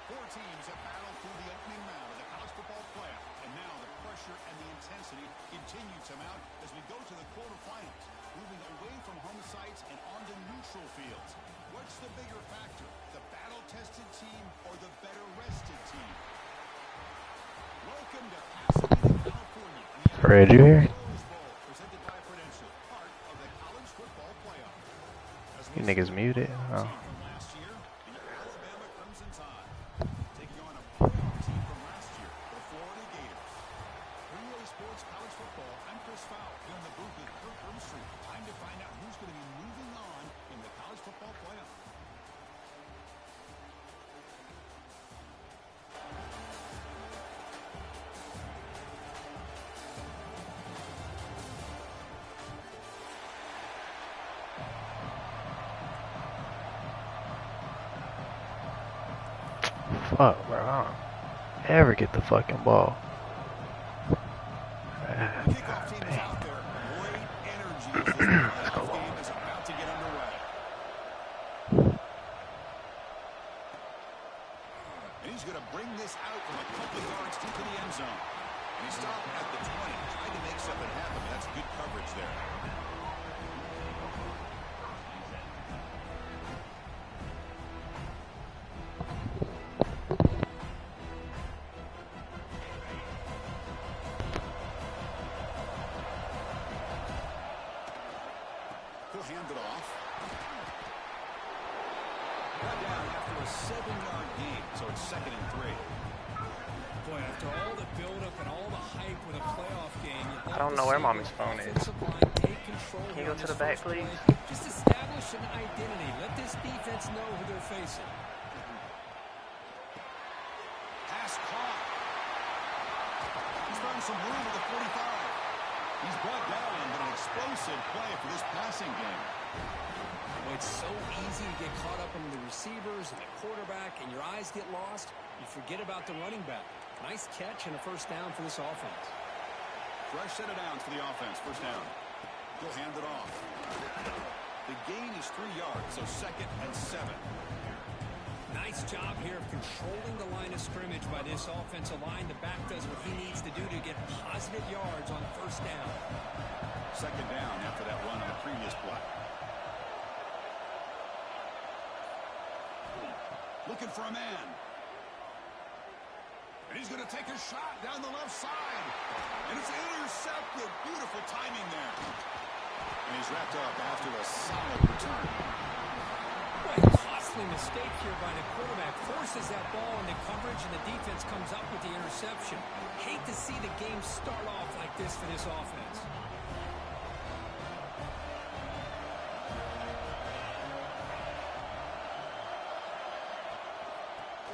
Four teams have battled through the opening round of the college football playoff, and now the pressure and the intensity continue to mount as we go to the quarterfinals, moving away from home sites and onto neutral fields. What's the bigger factor, the battle-tested team or the better-rested team? Welcome to Pasadena, California. Fred, you here? Presented by Prudential, part of the college football playoff. You niggas muted? Oh. Fuck, bro. I don't ever get the fucking ball. Kickoff team is out there. Great energy as this playoff game is about to get underway. And he's going to bring this out from a couple of yards deep in the end zone. And he stopped at the 20, trying to make something happen. That's good coverage there. Hand it off. Got down after a 7-yard gain, so it's 2nd and 3. Boy, after all the build-up and all the hype with a playoff game, I don't know where mommy's phone is. Can you go to the back, please? Just establish an identity. Let this defense know who they're facing. Pass caught. He's found some room at the 45. He's brought down, but an explosive play for this passing game. Well, it's so easy to get caught up in the receivers and the quarterback, and your eyes get lost. You forget about the running back. Nice catch and a first down for this offense. Fresh set of downs for the offense. First down. He'll hand it off. The gain is 3 yards, so 2nd and 7. Nice job here of controlling the line of scrimmage by this offensive line. The back does what he needs to do to get positive yards on first down. 2nd down after that run on the previous play. Looking for a man. And he's going to take a shot down the left side. And it's intercepted. Beautiful timing there. And he's wrapped up after a solid return. Costly mistake here by the quarterback. Forces that ball into coverage, and the defense comes up with the interception. Hate to see the game start off like this for this offense.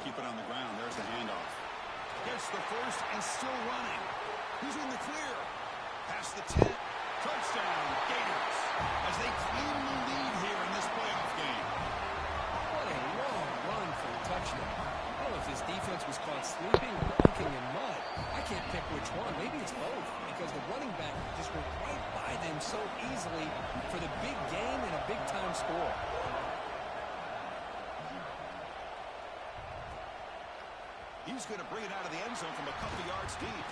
Keep it on the ground. There's the handoff. Gets the first and still running. He's in the clear. Past the 10. Touchdown, Gators, as they claim the lead here in this playoff game. What a long run for a touchdown. Oh, if his defense was caught sleeping or dunking in mud, I can't pick which one. Maybe it's both, because the running back just went right by them so easily for the big game and a big-time score. He's going to bring it out of the end zone from a couple yards deep.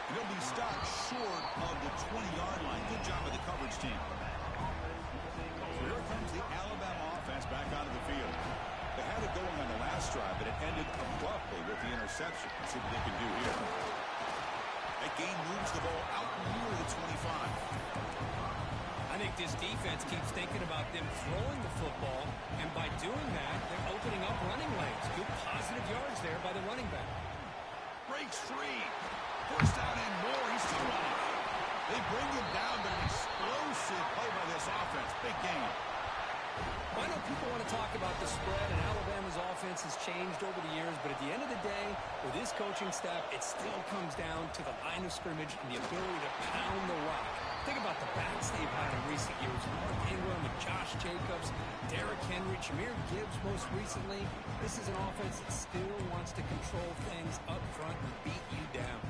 He'll be stopped short of the 20-yard line. Good job of the coverage team. Here comes the Alabama offense back onto the field. They had it going on the last drive, but it ended abruptly with the interception. Let's see what they can do here. That gain moves the ball out near the 25. I think this defense keeps thinking about them throwing the football, and by doing that, they're opening up running lanes. Good positive yards there by the running back. Breaks free. First down and more. He's still running. They bring him down, but an explosive play by this offense. Big game. Well, I know people want to talk about the spread, and Alabama's offense has changed over the years, but at the end of the day, with this coaching staff, it still comes down to the line of scrimmage and the ability to pound the rock. Think about the backs they've had in recent years. Mark Ingram and Josh Jacobs, Derrick Henry, Jahmyr Gibbs most recently. This is an offense that still wants to control things up front and beat you down.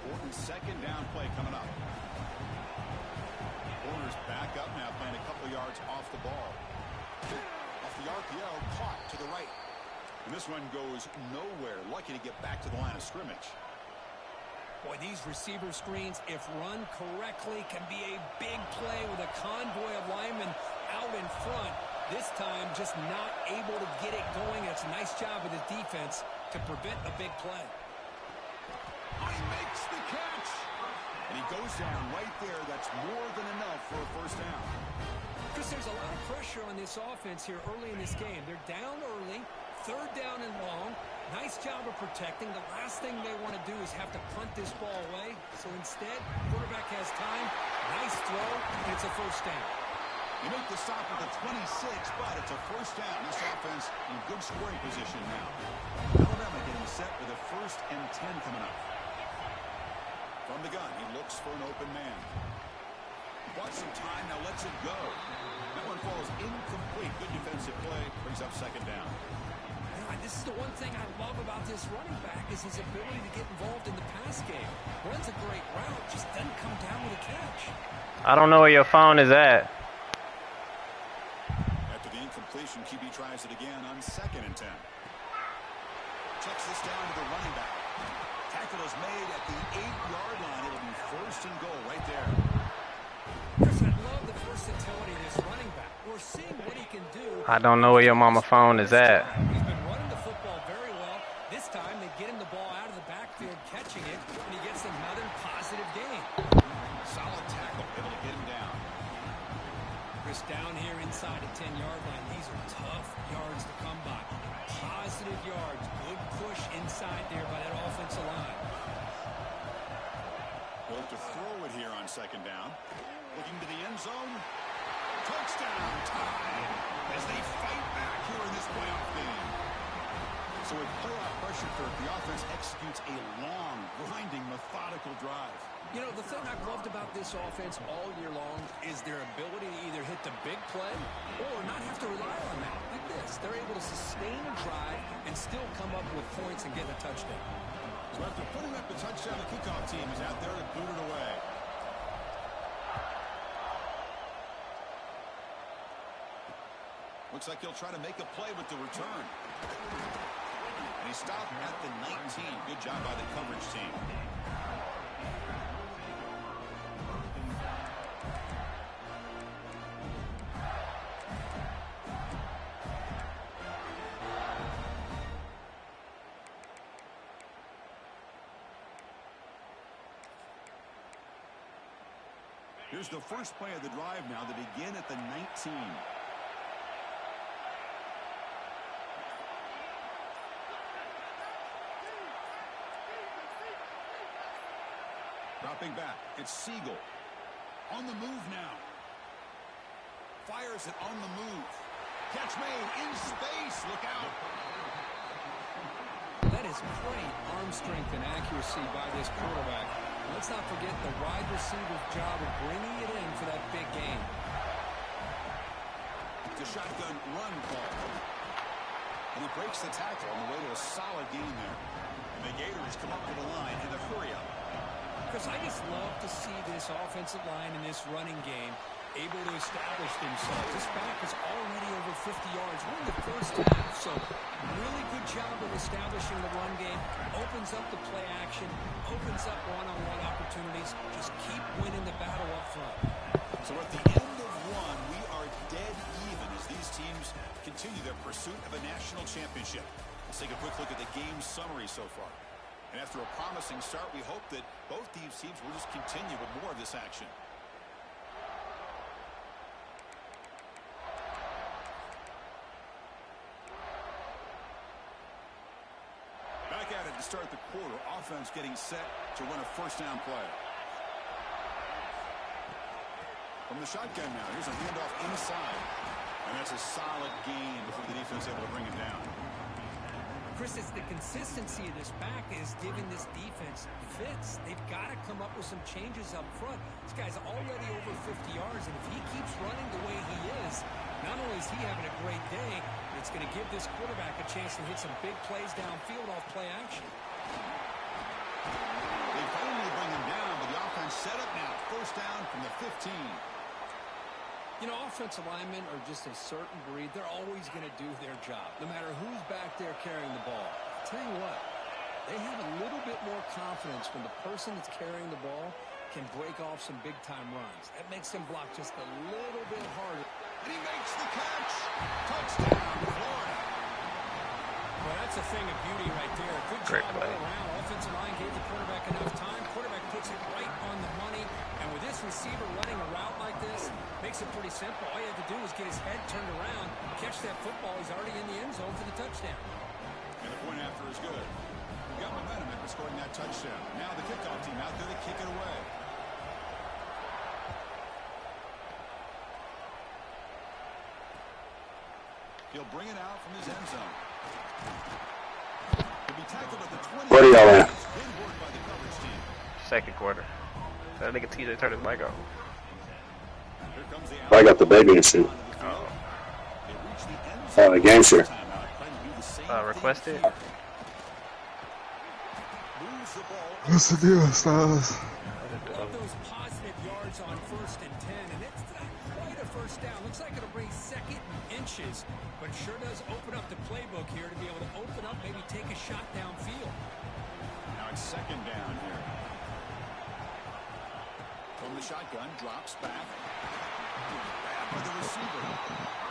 Important 2nd down play coming up. Corners back up now, playing a couple yards off the ball. A the RPO caught to the right. And this one goes nowhere. Lucky to get back to the line of scrimmage. Boy, these receiver screens, if run correctly, can be a big play with a convoy of linemen out in front. This time, just not able to get it going. It's a nice job with his defense to prevent a big play. He makes the catch. And he goes down right there. That's more than enough for a first down. Chris, there's a lot of pressure on this offense here early in this game. They're down early, third down and long. Nice job of protecting. The last thing they want to do is have to punt this ball away. So instead, quarterback has time. Nice throw, and it's a first down. You make the stop at the 26, but it's a first down. This offense in good scoring position now. Alabama getting set with a 1st and 10 coming up. From the gun, he looks for an open man. Bought some time, now lets it go. That one falls incomplete. Good defensive play, brings up second down. This is the one thing I love about this running back is his ability to get involved in the pass game. Runs a great route, just doesn't come down with a catch. I don't know where your phone is at. After the incompletion, QB tries it again on 2nd and 10. Checks this down to the running back. Tackle is made at the 8-yard line. It'll be 1st and goal right there. Chris, I love the versatility of this running back. We're seeing what he can do. I don't know where your mama phone is at. He's been running the football very well. This time they get him the ball out of the backfield, catching it, and he gets another positive gain. Solid tackle, able to get him down. Chris, down here inside the 10-yard line, these are tough yards to come by. Positive yards, good push inside there by that offensive line. We'll have to throw it here on 2nd down. Looking to the end zone. Touchdown time as they fight back here in this playoff game. So with playoff pressure, Kirk, the offense executes a long, grinding, methodical drive. You know, the thing I've loved about this offense all year long is their ability to either hit the big play or not have to rely on that. Like this, they're able to sustain a drive and still come up with points and get a touchdown. So after putting up the touchdown, the kickoff team is out there to boot it away. Looks like he'll try to make a play with the return. And he stopped at the 19. Good job by the coverage team. Here's the first play of the drive now to begin at the 19. Dropping back, it's Siegel. On the move now. Fires it on the move. Catch made in space. Look out. That is great arm strength and accuracy by this quarterback. Let's not forget the wide receiver's job of bringing it in for that big game. The shotgun run call. And he breaks the tackle on the way to a solid gain there. And the Gators come up to the line in a hurry up. Chris, I just love to see this offensive line in this running game able to establish themselves. This back is already over 50 yards. We're in the first half, so really good job of establishing the run game. Opens up the play action, opens up one-on-one opportunities. Just keep winning the battle up front. So at the end of one, we are dead even as these teams continue their pursuit of a national championship. Let's take a quick look at the game summary so far. And after a promising start, we hope that both these teams will just continue with more of this action. Back at it to start the quarter. Offense getting set to run a first down play. From the shotgun now, here's a handoff inside. And that's a solid gain before the defense able to bring him down. Chris, it's the consistency of this back is giving this defense fits. They've got to come up with some changes up front. This guy's already over 50 yards, and if he keeps running the way he is, not only is he having a great day, but it's going to give this quarterback a chance to hit some big plays downfield off play action. They finally bring him down, but the offense set up now. First down from the 15. You know, offensive linemen are just a certain breed. They're always going to do their job, no matter who's back there carrying the ball. I'll tell you what, they have a little bit more confidence when the person that's carrying the ball can break off some big-time runs. That makes them block just a little bit harder. And he makes the catch. Touchdown, Florida. Well, that's a thing of beauty right there. Good job all around. Offensive line gave the quarterback enough time. Quarterback puts it right on the money. And with this receiver running a route like this, makes it pretty simple. All you have to do is get his head turned around, catch that football. He's already in the end zone for the touchdown. And the point after is good. We got momentum after scoring that touchdown. Now the kickoff team out there to kick it away. He'll bring it out from his end zone. He'll be tackled at the 20. Where are y'all at? By the coverage team. Second quarter. That nigga TJ turned his mic off. Here comes the I got the baby and shit. Oh. Game's here. Requested. What's the deal, Styles? Love those positive yards on 1st and 10, and it's not quite a first down. Looks like it'll bring second and inches, but it sure does open up the playbook here to be able to open up, maybe take a shot downfield. Now it's second down here. From the shotgun, drops back. Bad by the receiver.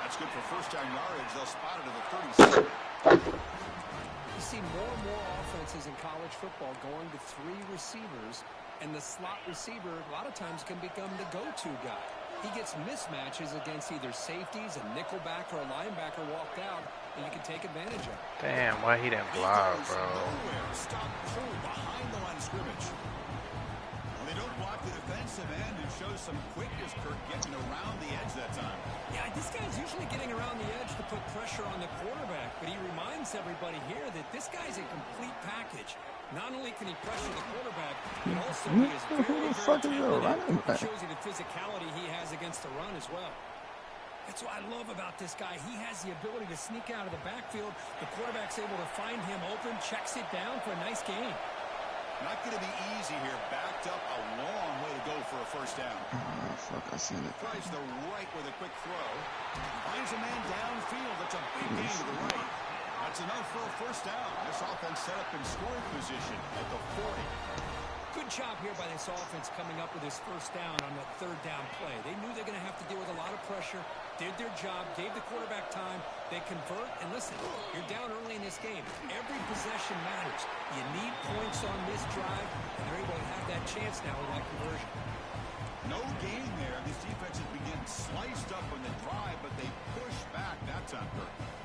That's good for first down yardage. They'll spot it at the 37. You see more and more offenses in college football going to 3 receivers, and the slot receiver a lot of times can become the go-to guy. He gets mismatches against either safeties, a nickelback, or a linebacker walked out, and you can take advantage of it. Damn, why he didn't block, bro? Stop cold behind the line of scrimmage. Well, they don't block the defensive end and show some quickness, Kirk, getting around the edge that time. Yeah, this guy's usually getting around the edge to put pressure on the quarterback, but he reminds everybody here that this guy's a complete package. Not only can he pressure the quarterback, but also he is very talented. It shows you the physicality he has against the run as well. That's what I love about this guy. He has the ability to sneak out of the backfield. The quarterback's able to find him open, checks it down for a nice gain. Not going to be easy here. Backed up a long way to go for a first down. Fuck, I seen it. Tries the right with a quick throw. Finds a man downfield. That's a big gain to the right. That's enough for a first down. This offense set up in scoring position at the 40. Good job here by this offense coming up with this first down on that third down play. They knew they're going to have to deal with a lot of pressure, did their job, gave the quarterback time. They convert, and listen, you're down early in this game. Every possession matters. You need points on this drive, and they're able to have that chance now with that conversion. No gain there. This defense has been sliced up on the drive, but they push back that time.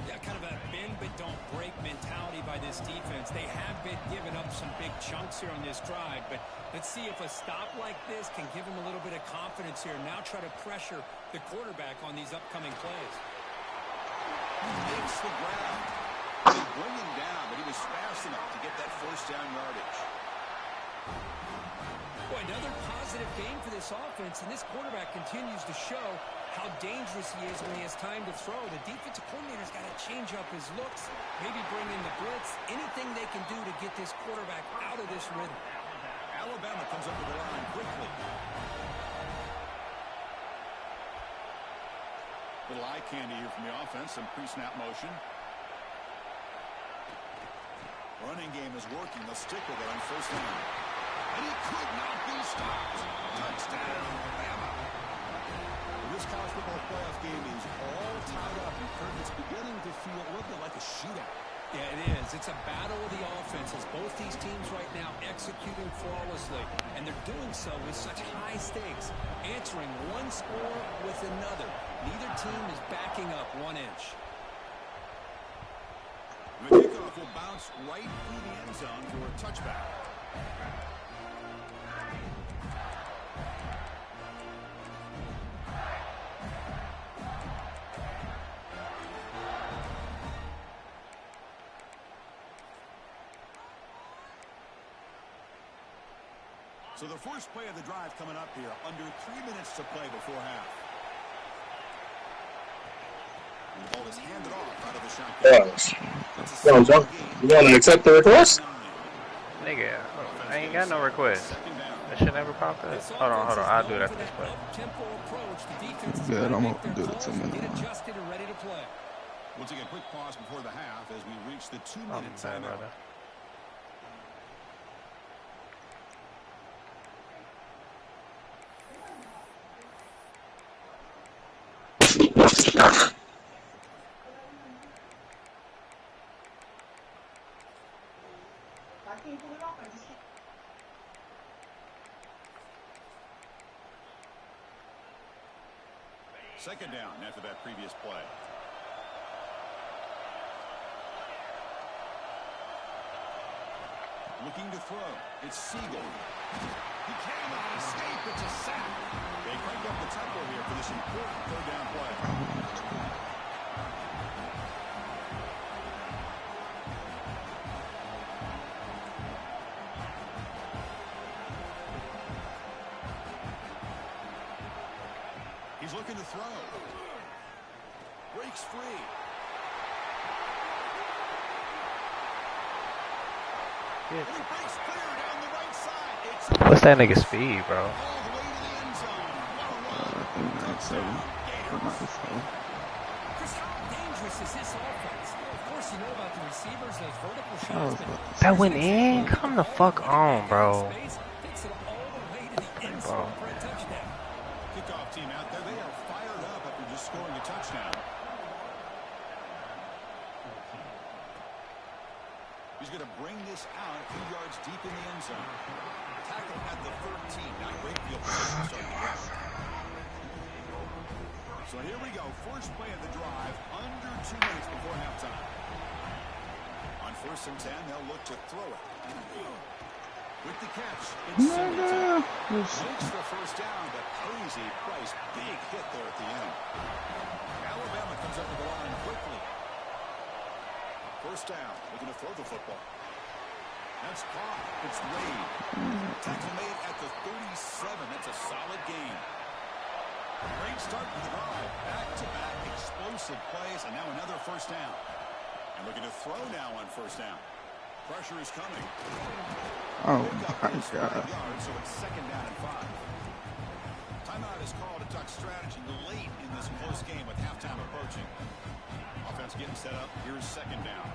Yeah, kind of a bend but don't break mentality by this defense. They have been giving up some big chunks here on this drive, but let's see if a stop like this can give them a little bit of confidence here. Now try to pressure the quarterback on these upcoming plays. He makes the grab. They bring him down, but he was fast enough to get that first down yardage. Boy, another positive game for this offense, and this quarterback continues to show how dangerous he is when he has time to throw. The defensive coordinator's got to change up his looks, maybe bring in the blitz, anything they can do to get this quarterback out of this rhythm. Alabama comes up with the line quickly. Little eye candy here from the offense, some pre-snap motion. Running game is working. They'll stick with it on first down. And he could not be stopped. Touchdown, Bama. This college football playoff game is all tied up, and Kirk, it's beginning to feel a little bit like a shootout. Yeah, it is. It's a battle of the offenses. Both these teams right now executing flawlessly, and they're doing so with such high stakes, answering one score with another. Neither team is backing up 1 inch. The kickoff will bounce right through the end zone for a touchback. So the first play of the drive coming up here, under 3 minutes to play before half. The ball is handed off out of the shotgun. You want to accept the request? Nigga, I ain't got no request. That shit never popped up. Hold on. I'll do it after this play. Good, I'm gonna do the 2-minute one. We'll take a quick pause before the half as we reach the 2-minute timeout. Second down after that previous play. Looking to throw. It's Siegel. He cannot escape. It's a sack. They crank up the tempo here for this important third down play. He's looking to throw. Breaks free. And he breaks clear down the right side. What's that nigga speed, bro? All the way to the end zone. I think that's 7. Chris, how dangerous is this offense? Of course, you know about the receivers, those vertical shots. That went in? Come the fuck on, bro. Takes it all the way to the end zone for a touchdown. Kickoff team out there. They are fired up after just scoring a touchdown. He's going to bring this out a few yards deep in the end zone. Tackle at the 13. Now great field position starting the drive. So here we go. First play of the drive. Under 2 minutes before halftime. On 1st and 10, they'll look to throw it. With the catch, it's Singleton. Makes the first down, but Posey Price, big hit there at the end. Alabama comes up with the line quickly. First down, looking to throw the football. That's caught. It's Wade. Tackle made at the 37. That's a solid gain. Great start to the drive. Back-to-back explosive plays, and now another first down. And looking to throw now on first down. Pressure is coming. Oh, my God. Yards, so it's 2nd down and 5. Timeout is called to talk strategy late in this close game with halftime approaching. Offense getting set up. Here's 2nd down.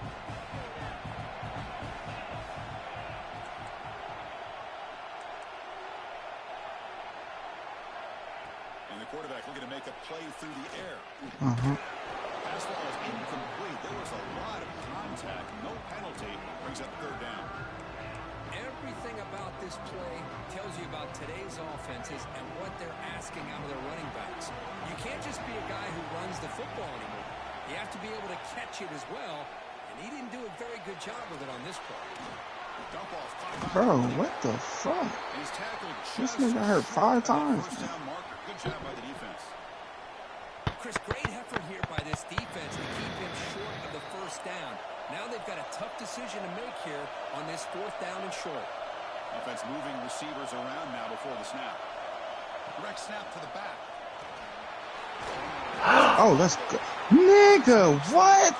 And the quarterback looking to make a play through the air. Pass ball is incomplete. There was a lot of contact. No penalty. Brings up 3rd down. Everything about this play tells you about today's offenses and what they're asking out of their running backs. You can't just be a guy who runs the football anymore. You have to be able to catch it as well, and he didn't do a very good job with it on this play. Bro, what the fuck? This nigga hurt 5 times. First down marker. Good job by the defense. Chris, great effort here by this defense to keep him short of the first down. Now they've got a tough decision to make here on this 4th down and short. Offense moving receivers around now before the snap. Direct snap to the back. Oh, let's go. Nigga, what?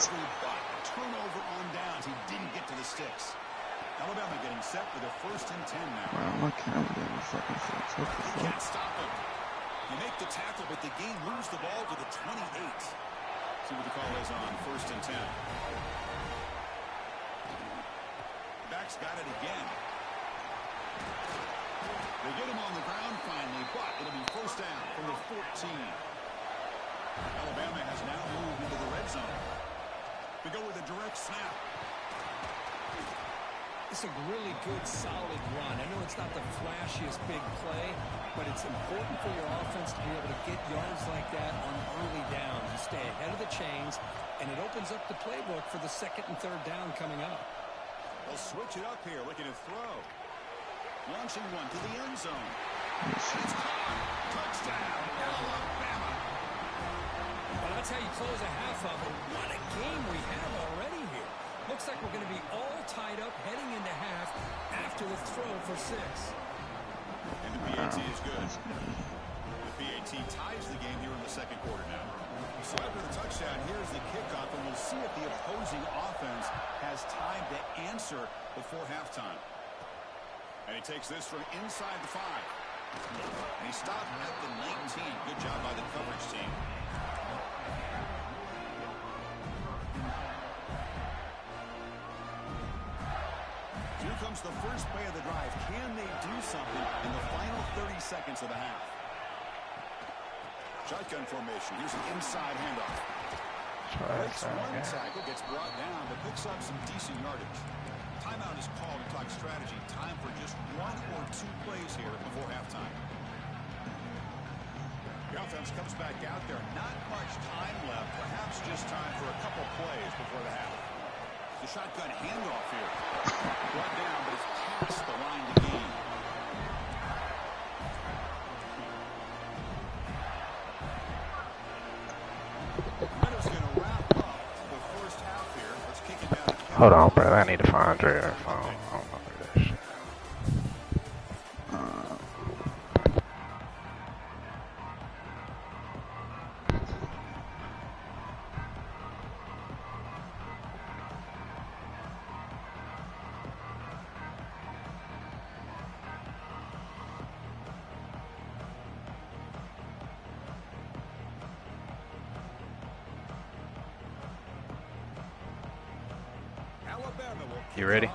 Turnover on downs. He didn't get to the sticks. Alabama getting set for the 1st and 10 now. Wow, my camera didn't fucking fix. What the fuck? Can't stop him. You make the tackle, but the game moves the ball to the 28. See what the call is on 1st and 10. Back's got it again. They get him on the ground finally, but it'll be first down from the 14. Alabama has now moved into the red zone. We go with a direct snap. It's a really good, solid run. I know it's not the flashiest big play, but it's important for your offense to be able to get yards like that on early downs. You stay ahead of the chains, and it opens up the playbook for the 2nd and 3rd down coming up. They'll switch it up here, looking to throw. Launching one to the end zone. It's caught. Touchdown, Alabama. Well, that's how you close a half of it. What a game we have already here. Looks like we're going to be all tied up heading into half after the throw for 6. And the PAT is good. The PAT ties the game here in the 2nd quarter now. So after the touchdown, here's the kickoff, and we'll see if the opposing offense has time to answer before halftime. And he takes this from inside the 5. And he stopped at the 19. Good job by the coverage team. Here comes the first play of the drive. Can they do something in the final 30 seconds of the half? Shotgun formation. Here's an inside handoff. Breaks one tackle, gets brought down, but picks up some decent yardage. Timeout is called to talk strategy. Time for just 1 or 2 plays here before halftime. The offense comes back out there. Not much time left. Perhaps just time for a couple plays before the half. The shotgun handoff here. Brought down, but it's past the line to gain. Minnows going to wrap up the first half here. Let's kick it down. Hold on, brother. I need to find Dre phone. I don't know where that shit. You ready? Yeah.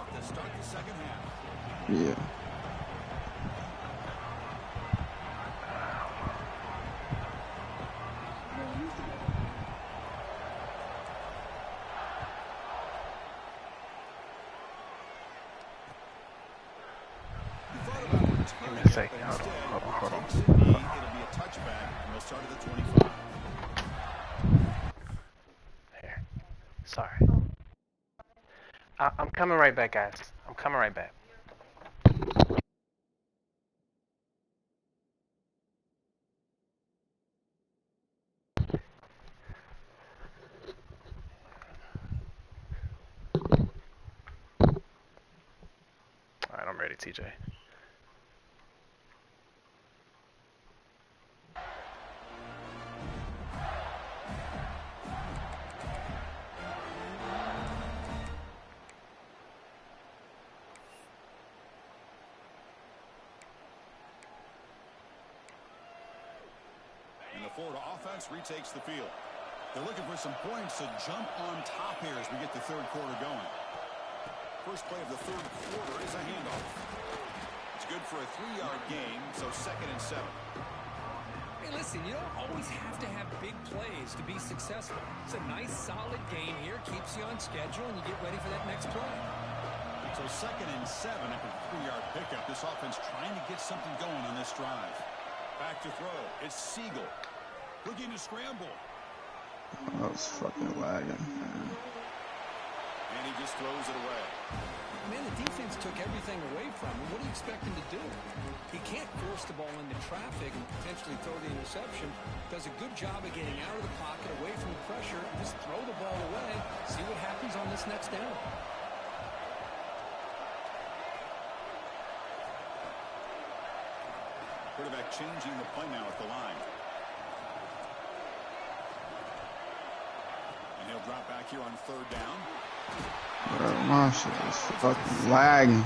Give me a second. Hold on. It'll be a touchback, and they'll start at the 25. Here. Sorry. I'm coming right back, guys. I'm coming right back. Alright, I'm ready, TJ. Florida offense retakes the field. They're looking for some points to jump on top here as we get the third quarter going. First play of the third quarter is a handoff. It's good for a 3-yard gain, so 2nd and 7. Hey, listen, you don't always have to have big plays to be successful. It's a nice, solid game here. Keeps you on schedule, and you get ready for that next play. So 2nd and 7 after the 3-yard pickup. This offense trying to get something going on this drive. Back to throw. It's Siegel. Looking to scramble. That was fucking lagging, man. And he just throws it away. Man, the defense took everything away from him. What do you expect him to do? He can't force the ball into traffic and potentially throw the interception. Does a good job of getting out of the pocket, away from the pressure. Just throw the ball away. See what happens on this next down. Quarterback changing the play now at the line. And he'll drop back here on 3rd down. My shit is fucking lagging.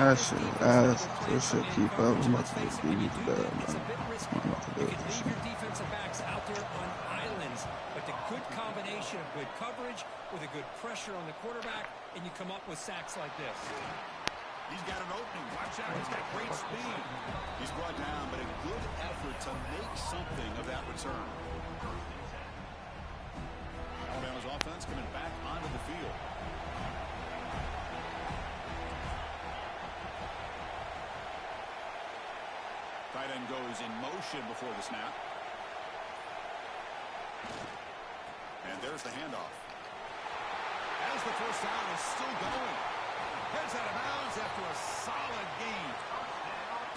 That shit is ass. This shit keep up. I'm about to just leave you to bed, man. I'm about to do it. Leave your defensive backs out there on islands, but the good combination of good coverage with a good pressure on the quarterback, and you come up with sacks like this. He's got an opening. Watch out. He's got great speed. He's brought down, but a good effort to make something of that return. Alabama's offense coming back onto the field. Tight end goes in motion before the snap. And there's the handoff. As the first down is still going. Heads out of bounds after a solid gain.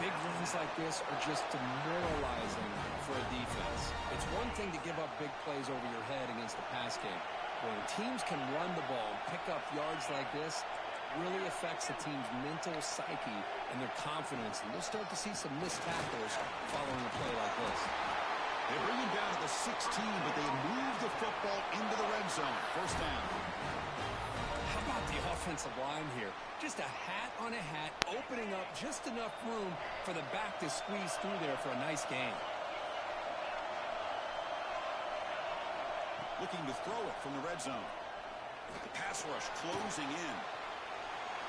Big runs like this are just demoralizing for a defense. It's one thing to give up big plays over your head against the pass game. When teams can run the ball and pick up yards like this, really affects the team's mental psyche and their confidence. And you'll start to see some missed tackles following a play like this. They bring him down to the 16, but they move the football into the red zone. First down. How about the offense offensive line here. Just a hat on a hat, opening up just enough room for the back to squeeze through there for a nice gain. Looking to throw it from the red zone. The pass rush closing in.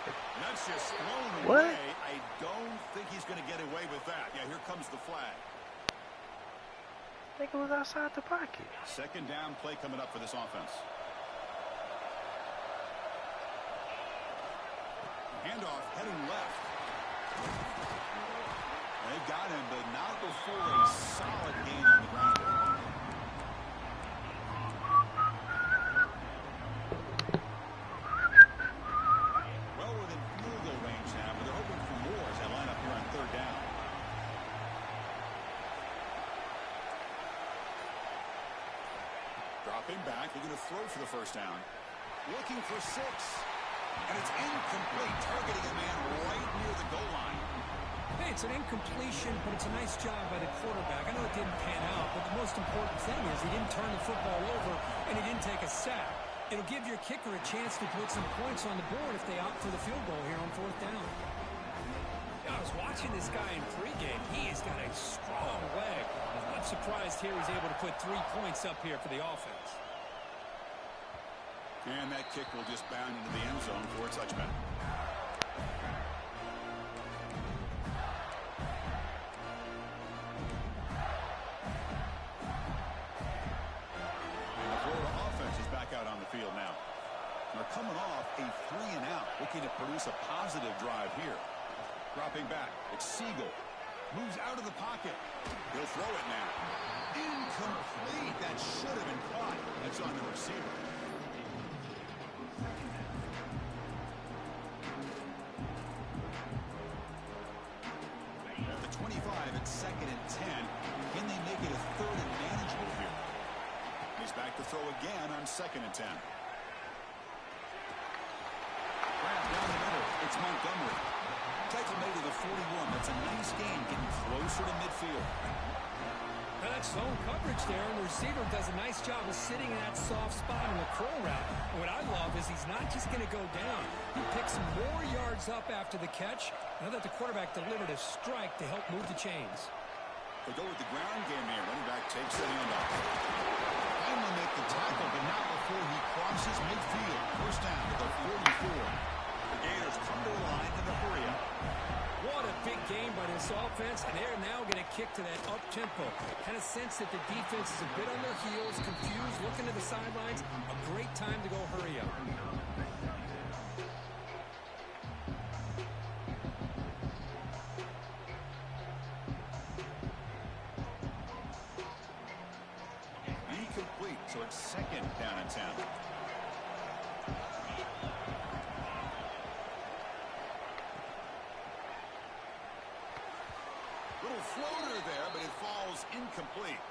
And that's just thrown away. I don't think he's going to get away with that. Yeah, here comes the flag. I think it was outside the pocket. Second down play coming up for this offense. Handoff heading left. They got him, but not before a solid gain on the ground. Well within field goal range now, but they're hoping for more as they line up here on third down. Dropping back, they're going to throw for the first down. Looking for 6. And it's incomplete, targeting a man right near the goal line. Hey, it's an incompletion, but it's a nice job by the quarterback. I know it didn't pan out, but the most important thing is he didn't turn the football over and he didn't take a sack. It'll give your kicker a chance to put some points on the board if they opt for the field goal here on fourth down. I was watching this guy in pregame. He's got a strong leg. I'm surprised here he's able to put 3 points up here for the offense. And that kick will just bound into the end zone for a touchback. And the Florida offense is back out on the field now. They're coming off a 3-and-out, looking to produce a positive drive here. Dropping back, it's Siegel. Moves out of the pocket. He'll throw it now. Incomplete. That should have been caught. That's on the receiver. At the 25, it's 2nd and 10. Can they make it a 3rd and manageable here? He's back to throw again on 2nd and 10. Grab down the middle. It's Montgomery. Tackle made to the 41. That's a nice gain, getting closer to midfield. Now that's zone coverage there, and the receiver does a nice job of sitting in that soft spot in the curl route. And what I love is he's not just going to go down. He picks some more yards up after the catch, now that the quarterback delivered a strike to help move the chains. They go with the ground game here. Running back takes the handoff. Finally make the tackle, but not before he crosses midfield. First down to the 44. The Gators come to the line in the hurry up. What a big game by this offense, and they're now going to kick to that up-tempo. Kind of sense that the defense is a bit on their heels, confused, looking to the sidelines. A great time to go hurry up. Incomplete, so it's 2nd down and 10. Little floater there, but it falls incomplete.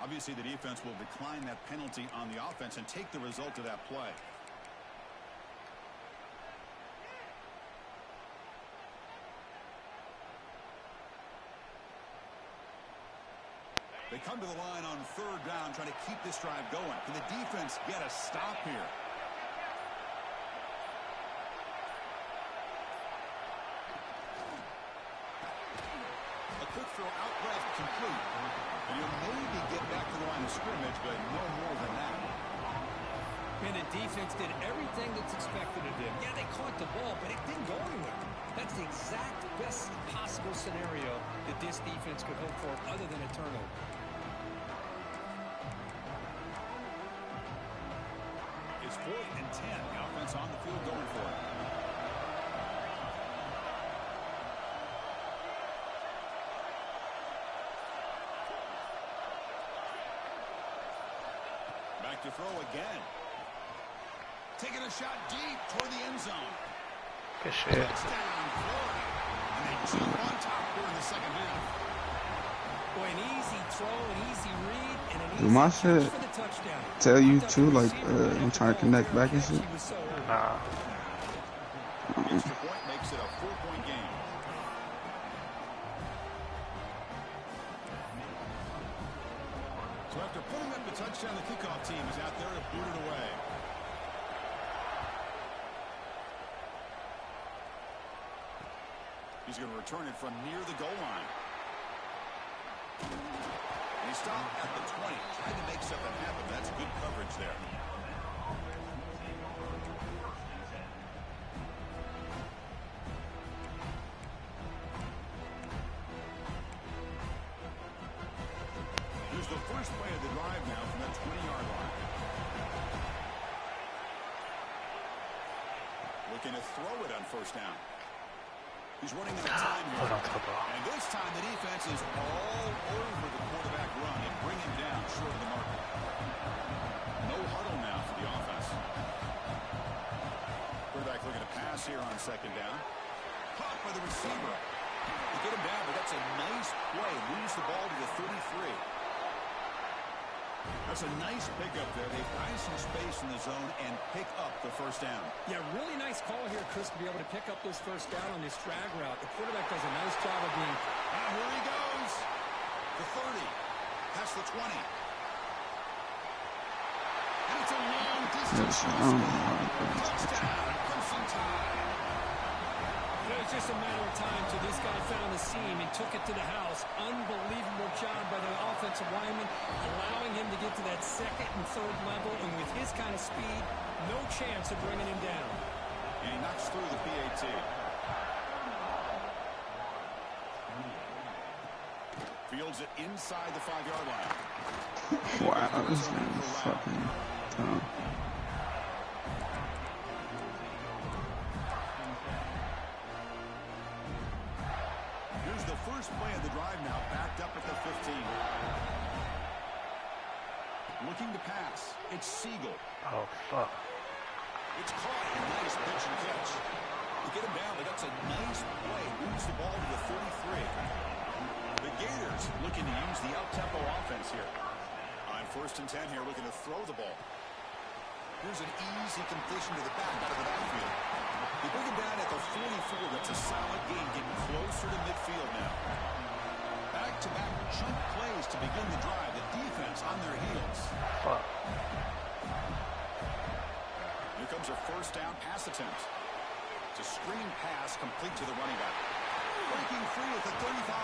Obviously, the defense will decline that penalty on the offense and take the result of that play. They come to the line on 3rd down, trying to keep this drive going. Can the defense get a stop here? Quick throw out left, complete. And you'll maybe get back to the line of scrimmage, but no more than that. And the defense did everything that's expected of them. Yeah, they caught the ball, but it didn't go anywhere. That's the exact best possible scenario that this defense could hope for other than a turnover. It's 4th and 10. The offense on the field going for it. To throw again. Taking a shot deep toward the end zone. Good shit. Touchdown, Florida. And they jump on top here in the second half. Boy, an easy throw, an easy read, and an Do my easy shit catch for the touchdown. tell you too, like I'm trying to connect back and shit? Nah. Extra point makes it a 4-point game. So after putting up a The touchdown, the kickoff team is out there to boot it away. He's going to return it from near the goal line. And he stopped at the 20. Trying to make something happen. That's good coverage there. Here's the first play of the drive now from that 20-yard line. Looking to throw it on first down. He's running out of time here. And this time the defense is all over the quarterback run and bring him down short of the marker. No huddle now for the offense. Quarterback looking to pass here on second down. Caught by the receiver. They get him down, but that's a nice play. Moves the ball to the 33. That's a nice pickup there. They find some space in the zone and pick up the first down. Yeah, really nice call here, Chris, to be able to pick up this first down on this drag route. The quarterback does a nice job of being... And here he goes. The 30. Past the 20. And it's a long distance. Touchdown. Crimson Tide. It was just a matter of time till this guy found the seam and took it to the house. Unbelievable job by the offensive lineman, allowing him to get to that second and third level, and with his kind of speed, no chance of bringing him down. And he knocks through the PAT. Fields it inside the 5-yard line. Wow, this is fucking dumb. Here's the first play of the drive now, backed up at the 15. Looking to pass. It's Siegel. Oh, fuck. It's caught. A nice pitch and catch. To get him down, but that's a nice play. Moves the ball to the 33. The Gators looking to use the up-tempo offense here. On first and 10 here, looking to throw the ball. Here's an easy completion to the back out of the backfield. They bring him down at the 44. That's a solid gain, getting closer to midfield now. Back-to-back chunk plays to begin the drive. The defense on their heels. Fuck. Here comes a first down pass attempt. It's a screen pass complete to the running back. Breaking free at the 35.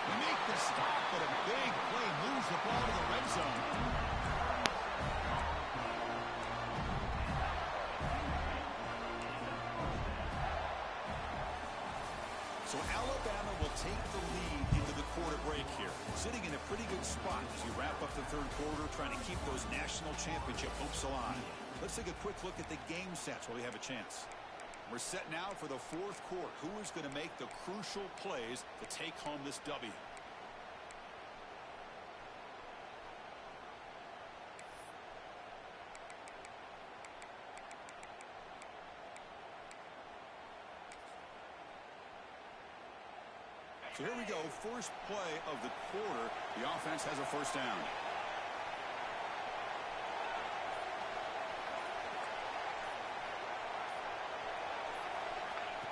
Make the stop, but a big play moves the ball to the red zone. So Alabama will take the lead into the quarter break here, sitting in a pretty good spot as you wrap up the third quarter, trying to keep those national championship hopes alive. Let's take a quick look at the game stats while we have a chance. We're set now for the fourth quarter. Who is going to make the crucial plays to take home this W? So here we go, first play of the quarter. The offense has a first down.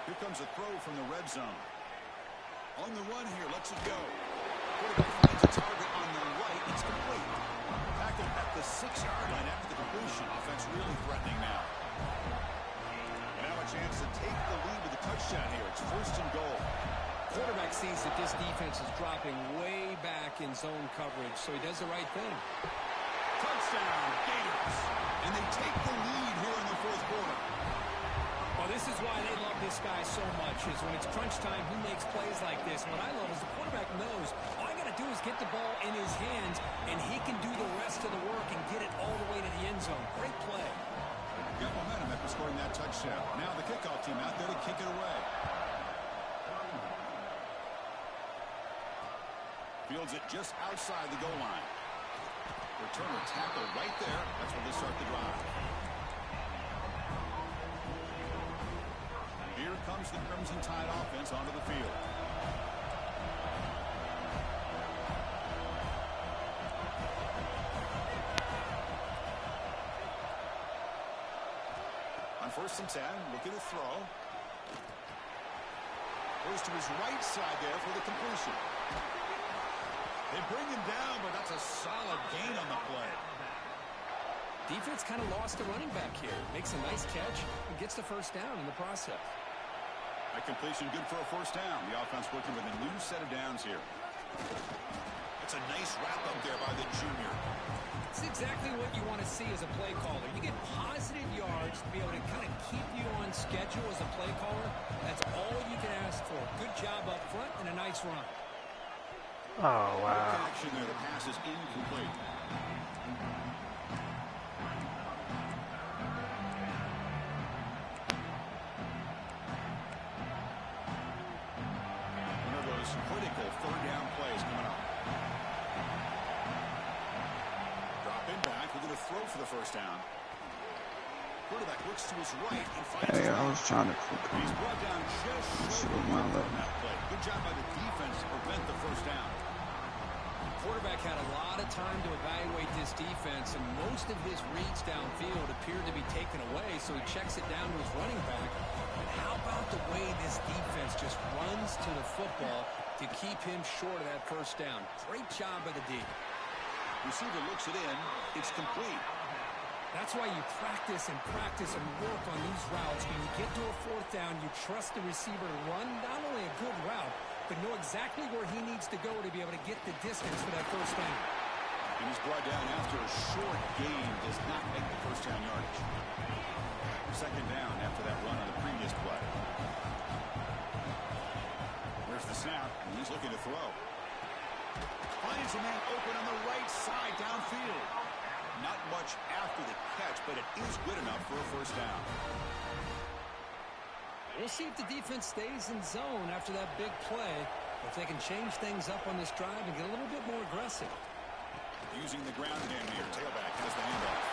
Here comes a throw from the red zone. On the run here, lets it go. Quarterback finds a target on the right. It's complete. Tackled at the 6-yard line after the completion. Offense really threatening now. And now a chance to take the lead with a touchdown here. It's first and goal. Quarterback sees that this defense is dropping way back in zone coverage, so he does the right thing. Touchdown, Gators. And they take the lead here in the fourth quarter. Well, this is why they love this guy so much, is when it's crunch time, he makes plays like this. What I love is the quarterback knows all I got to do is get the ball in his hands, and he can do the rest of the work and get it all the way to the end zone. Great play. Got momentum after scoring that touchdown. Now the kickoff team out there to kick it away. Fields it just outside the goal line. Returner tackle right there. That's when they start the drive. Here comes the Crimson Tide offense onto the field. On first and 10, looking to throw. Goes to his right side there for the completion. They bring him down, but that's a solid gain on the play. Defense kind of lost the running back here. Makes a nice catch and gets the first down in the process. A completion good for a first down. The offense working with a new set of downs here. It's a nice wrap up there by the junior. It's exactly what you want to see as a play caller. You get positive yards to be able to kind of keep you on schedule as a play caller. That's all you can ask for. Good job up front and a nice run. Oh, wow. Action there. The pass is incomplete. One of those critical third down plays coming up. Drop in back. We're going to throw for the first down. Quarterback looks to his right and finds Hey, I was trying to click on He's it. brought down just short on that play. Good job by the defense to prevent the first down. Quarterback had a lot of time to evaluate this defense, and most of his reads downfield appeared to be taken away, so he checks it down to his running back. And how about the way this defense just runs to the football to keep him short of that first down? Great job by the D. Receiver looks it in. It's complete. That's why you practice and work on these routes. When you get to a fourth down, you trust the receiver to run not only a good route, but know exactly where he needs to go to be able to get the distance for that first down. And he's brought down after a short gain. Does not make the first down yardage. Second down after that run on the previous play. Where's the snap? And he's looking to throw. Finds a man open on the right side downfield. Not much after the catch, but it is good enough for a first down. We'll see if the defense stays in zone after that big play, if they can change things up on this drive and get a little bit more aggressive. Using the ground game here. Tailback has the handoff.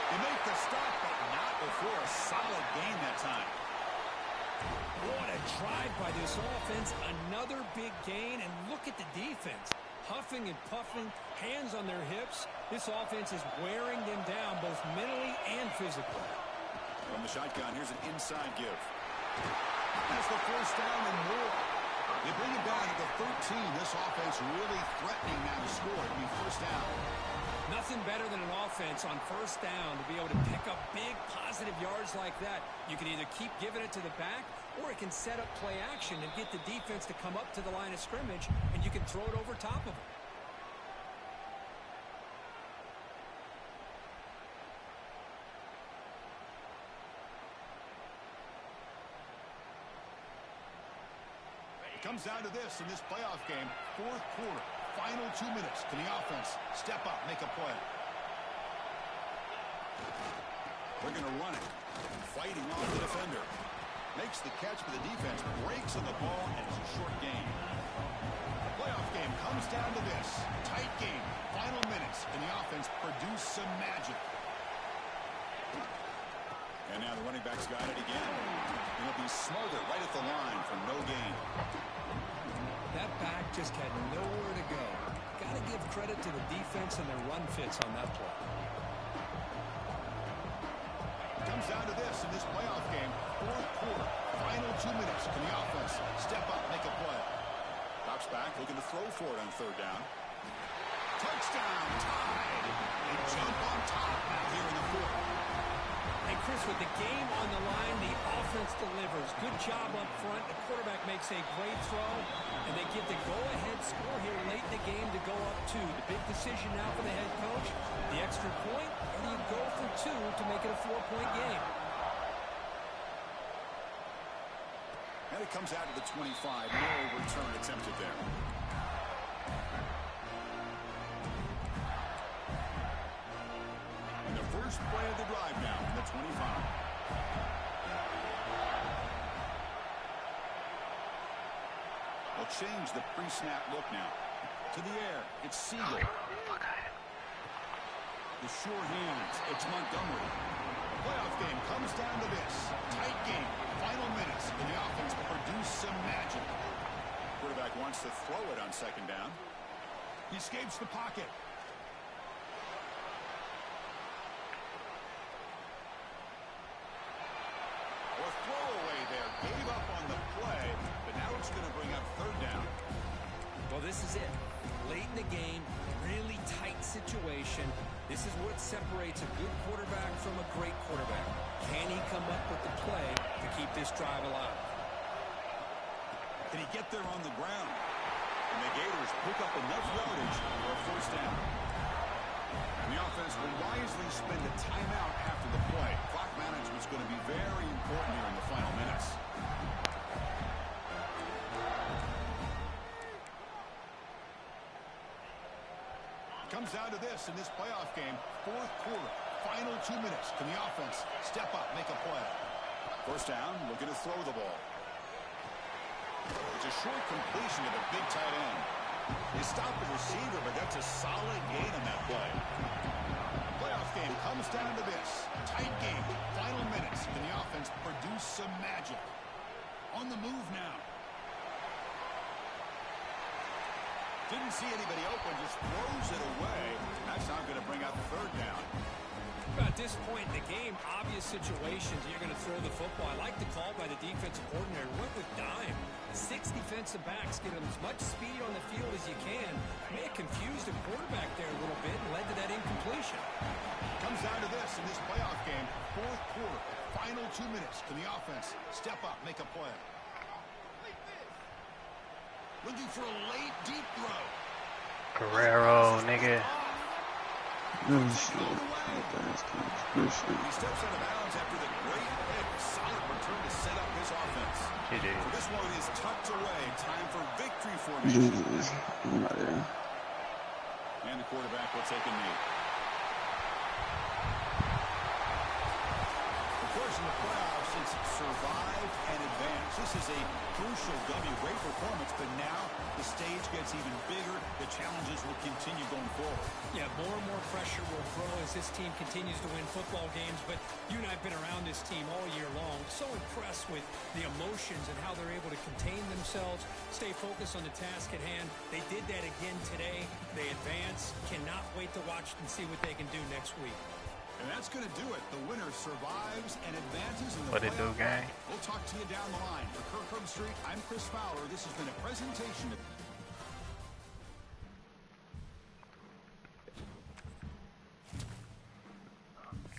They make the stop, but not before a solid gain that time. What a drive by this offense. Another big gain, and look at the defense. Huffing and puffing, hands on their hips. This offense is wearing them down both mentally and physically. From the shotgun, here's an inside give. That's the first down and more. They bring it down at the 13. This offense really threatening now to score. It'll be first down. Nothing better than an offense on first down to be able to pick up big positive yards like that. You can either keep giving it to the back, or it can set up play action and get the defense to come up to the line of scrimmage, and you can throw it over top of them. It comes down to this in this playoff game. Fourth quarter, final 2 minutes. Can the offense step up, make a play? They're going to run it. Fighting off the defender. Makes the catch for the defense. Breaks on the ball, and it's a short gain. The playoff game comes down to this. Tight game. Final minutes. Can the offense produce some magic? And now the running back's got it again. And he'll be smothered right at the line for no gain. That back just had nowhere to go. Got to give credit to the defense and their run fits on that play. It comes down to this in this playoff game. Fourth quarter, final 2 minutes. Can the offense step up, make a play? Drops back, looking to throw for it on third down. Touchdown, tied. They jump on top now here in the fourth. Hey, Chris, with the game on the line, the offense delivers. Good job up front. The quarterback makes a great throw, and they get the go-ahead score here late in the game to go up 2. The big decision now for the head coach, the extra point, or do you go for 2 to make it a 4-point game? And it comes out to the 25. No return attempted there. And the first play of the drive now from the 25. They'll change the pre-snap look now. To the air, it's Siegel. The sure hands, it's Montgomery. The playoff game comes down to this. Tight game, final minutes, and the offense produce some magic. Quarterback wants to throw it on second down. He escapes the pocket. A throwaway there, gave up on the play, but now it's going to bring up third down. Well, this is it. Late in the game, really tight situation. This is what separates a good quarterback from a great quarterback. Can he come up with the play to keep this drive alive? Can he get there on the ground? And the Gators pick up enough yardage for a first down. And the offense will wisely spend a timeout after the play. Clock management's going to be very important here in the final minutes. Comes down to this in this playoff game. Fourth quarter, final 2 minutes. Can the offense step up, make a play? First down, looking to throw the ball. It's a short completion to the big tight end. They stop the receiver, but that's a solid gain on that play. Playoff game comes down to this. Tight game, final minutes. Can the offense produce some magic? On the move now. Didn't see anybody open, just throws it away. That's not going to bring out the third down. At this point in the game, obvious situations, you're going to throw the football. I like the call by the defensive coordinator. Went with dime. 6 defensive backs get them as much speed on the field as you can. May have confused the quarterback there a little bit and led to that incompletion. Comes down to this in this playoff game. Fourth quarter, final 2 minutes. Can the offense step up, make a play? Looking for a late, deep throw. Guerrero, nigga. He steps out of bounds after the great hit. Solid return to set up his offense. He did. So this one is tucked away. Time for victory formation. And the quarterback will take a knee. Of course, in the playoffs, it's survive and advance. This is a crucial W. Great performance, but now the stage gets even bigger. The challenges will continue going forward. Yeah, more and more pressure will grow as this team continues to win football games, but you and I have been around this team all year long. So impressed with the emotions and how they're able to contain themselves, stay focused on the task at hand. They did that again today. They advance. Cannot wait to watch and see what they can do next week. And that's going to do it. The winner survives and advances in the What it do, gang? We'll talk to you down the line. For Kirk Street, I'm Chris Fowler. This has been a presentation of